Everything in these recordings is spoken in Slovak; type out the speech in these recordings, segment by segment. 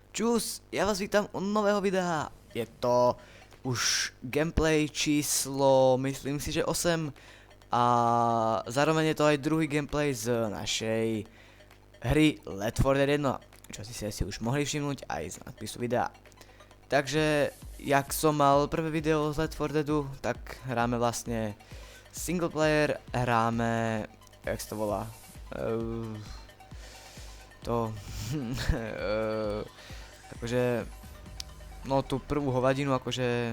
Čus, ja vás vítam u nového videa. Je to už gameplay číslo, myslím si, že 8. A zároveň je to aj druhý gameplay z našej hry Left 4 Dead 1, čo si už mohli všimnúť aj z nadpisu videa. Takže, jak som mal prvé video z Left 4 Deadu, tak hráme vlastne single player, hráme, jak sa to volá, akože, no tú prvú hovadinu, akože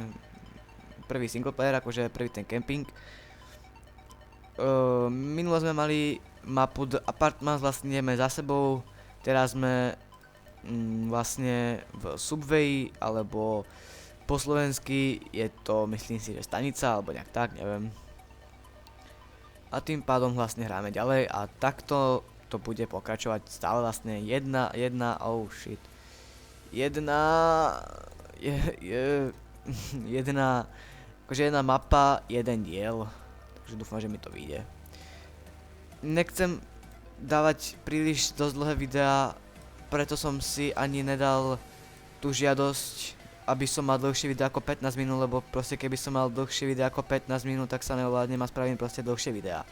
prvý single player, akože prvý ten camping. Minulo sme mali mapu The Apartments, vlastne ideme za sebou, teraz sme vlastne v Subway, alebo po slovensky je to, myslím si, že stanica, alebo nejak tak, neviem. A tým pádom vlastne hráme ďalej a takto to bude pokračovať stále vlastne jedna, oh shit. Akože jedna mapa, jeden diel. Takže dúfam, že mi to vyjde. Nechcem dávať príliš dosť dlhé videá, preto som si ani nedal tú žiadosť, aby som mal dlhšie video ako 15 minút, lebo proste keby som mal dlhšie video ako 15 minút, tak sa neovládnem a spravím proste dlhšie videá.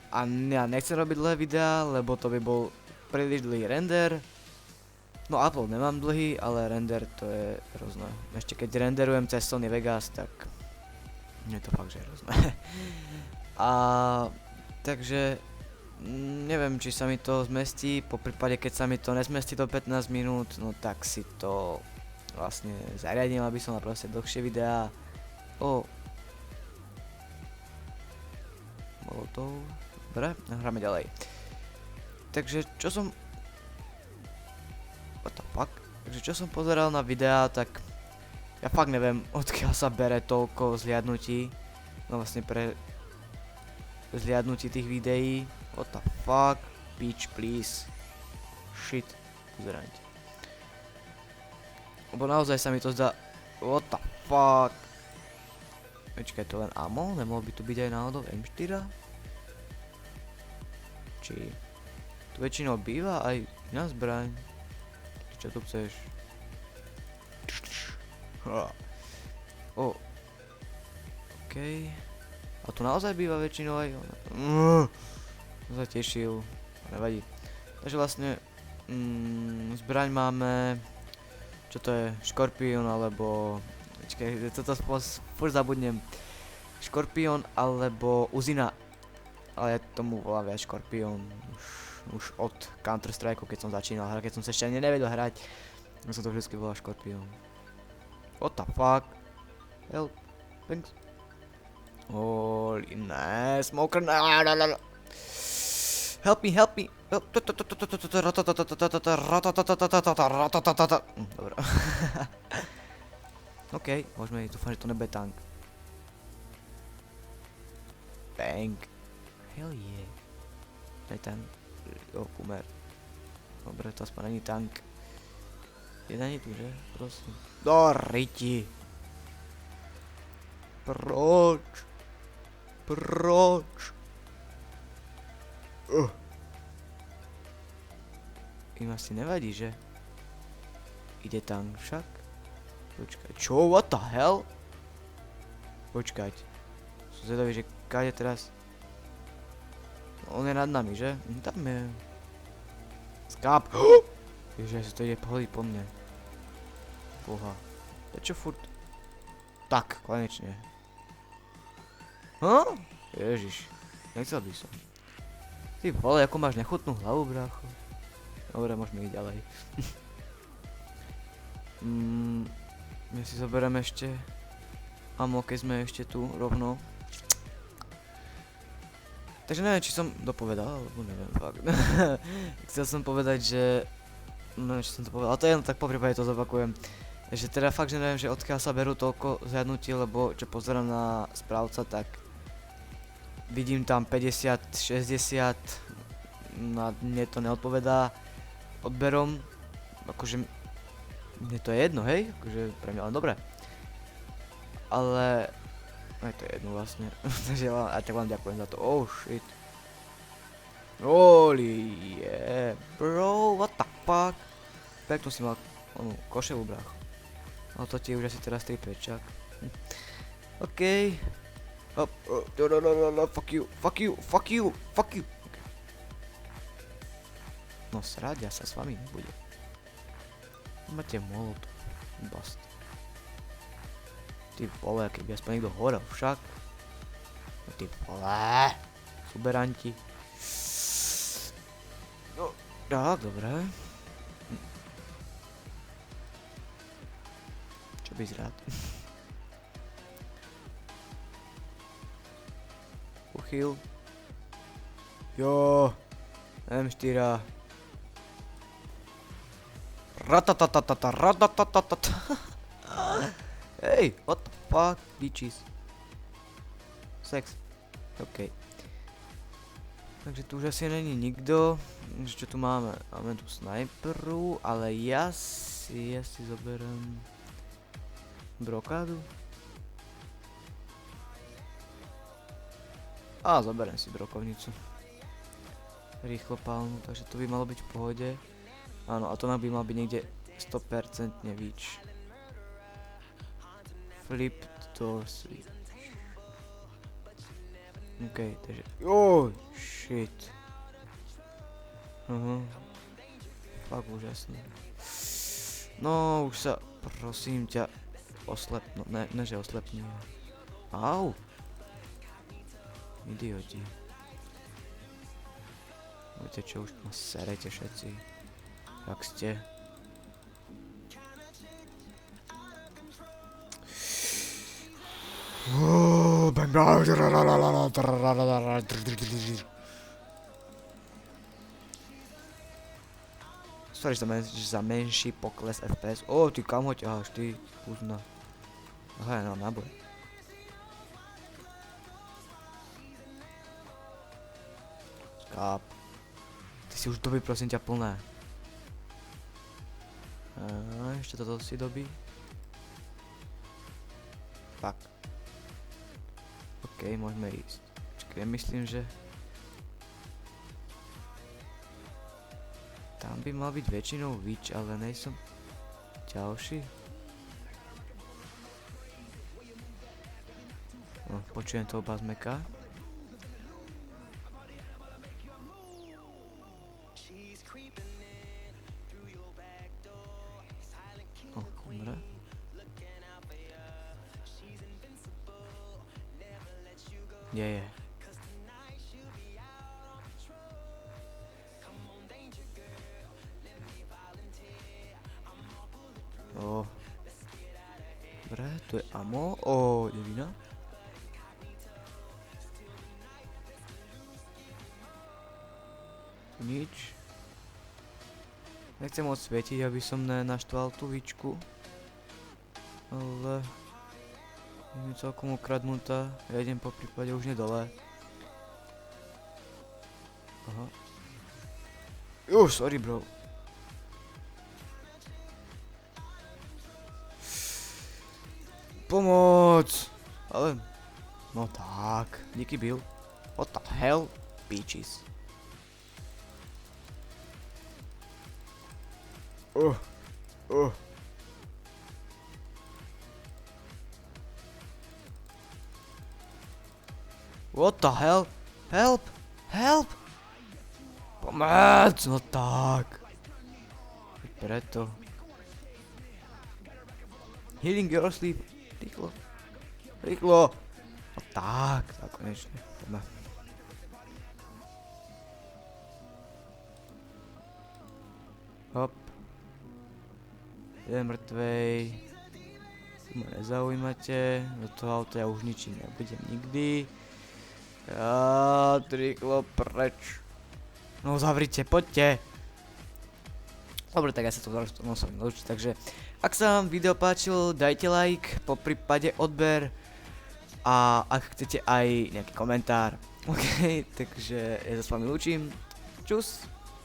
A ja nechcem robiť dlhé videá, lebo to by bol príliš dlhý render. No upload nemám dlhý, ale render to je hrozné. Ešte keď renderujem cez Sony Vegas, tak je to fakt, že hrozné. A takže neviem, či sa mi to zmestí, po prípade keď sa mi to nesmestí do 15 minút, no tak si to vlastne zariadím, aby som mal proste dlhšie videá. Molotov. Dobre, hráme ďalej. Takže čo som... What the fuck? Takže čo som pozeral na videá, tak... Ja fakt neviem, odkiaľ sa bere toľko zliadnutí. No vlastne pre... zliadnutí tých videí. What the fuck? Bitch, please. Shit. Pozerajte. Lebo naozaj sa mi to zdá... What the fuck? Počkaj, to len ammo? Nemohol by tu byť aj náhodou M4? Či... Tu väčšinou býva aj iná zbraň. Čo tu chceš? Okej. A tu naozaj býva väčšinou aj... To sa tešil. Nevadí. Takže vlastne... zbraň máme... Čo to je? Škorpión alebo... Počkaj, toto furt zabudnem. Škorpión alebo Uzina. Ale ja tomu volám viac Škorpión. Už od Counter Strike, keď som začínal hrať, keď som sa ešte ani nevedel hrať. Ja som to vždycky volal Škorpión. What the fuck? Help. Thanks. Holy ne, smoker, help me, help me. Dobre. Okej, môžeme ísť, dúfam, že to nebude tank. Bang. Hell yeah. Daj tank. Umer. Dobre, to aspoň není tank. Je není tu, že? Prosím. Do riti. Proč? Im asi nevadí, že? Ide tank však? Počkaj, čo? What the hell? Počkať. Som zvedavý, že káde teraz... On je nad nami, že? Tam je... Skáp! Ježiš, to ide pohodiť po mne. Boha. Prečo furt... Tak, konečne. Ježiš. Nechcel by som. Ty vole, ako máš nechutnú hlavu, brácho. Dobre, môžeme ísť ďalej. My si zoberieme ešte ammo, keď sme ešte tu rovno. Takže neviem, či som dopovedal, alebo neviem, fakt. Chcel som povedať, že... Neviem, či som to povedal, ale to je jedno, tak po prípade to zopakujem. Že teda fakt, že neviem, že odkiaľ sa berú toľko zhľadnutí, lebo čo pozerám na správca, tak... Vidím tam 50, 60... No mne to neodpovedá odberom. Akože... Mne to je jedno, hej? Akože pre mňa len dobre. Ale... Aj to je jedno vlastne. Takže tak vám ďakujem za to. Oh shit. Holy yeah, bro, what the fuck? Peknú si mal onú košelu, brácho. No to ti je už asi teraz 3 pečák. OK. Hop, fuck you, fuck you, fuck you, fuck you. Okay. No srať, ja sa s vami nebudem. Máte molotov. Bast. Ty vole, keby aspoň niekto horel však. No ty vole. Suberanti. No, tak, dobré. Čo bys rád? Uchyl. Jo. M4. Ratatatatata, ratatatatata. Hej, what the fuck, bitches. Sex. OK. Takže tu už asi není nikto. Čo tu máme? Máme tu snajperu, ale ja si zoberiem brokádu. A zoberiem si brokovnicu. Rýchlo palnú, takže to by malo byť v pohode. Áno, a to by mal byť niekde 100% víč. Flip door switch. OK, takže... Oj, shit. Fakt úžasný. No, už sa, prosím ťa, oslepno, ne že oslepní. Au. Idioti. Viete čo, už ma serete všetci. Jak ste. Bang bang. Sorry za menší pokles FPS. Ty kam ho ťaháš, ty kuzna. Aha, ja mám náboj. Skáp. Ty si už dobí, prosím ťa, plné. Ešte toto si dobí. Tak. OK, môžeme ísť. Počkaj, myslím, že... Tam by mal byť väčšinou víč, ale nejsom... Ďalší? No, počujem toho bazmeka. Dobre. Je. Dobre, tu je ammo. Devina. Nič. Nechcem moc svietiť, aby som nenaštval tú výčku. Ale... je mi celkom ukradnutá. Ja idem po prípade už nedole. Aha. Sorry bro. Pomoc! Ale... no tak. Díky Bill. What the hell? Bitches. What the hell? Help! Help! Pomoc! No tak. Preto. Healing your sleep. Rýchlo. Rýchlo. No tak. Tak konečne. Poďme. Hop. Jeden mŕtvej. Ma nezaujímate. Do toho auta ja už ničím nebudem nikdy. Rýchlo preč. No zavrite, poďte. Dobre, tak ja sa to musím naučiť, takže ak sa vám video páčilo, dajte like, poprípade odber a ak chcete aj nejaký komentár. OK, takže ja sa s vami lúčim. Čus.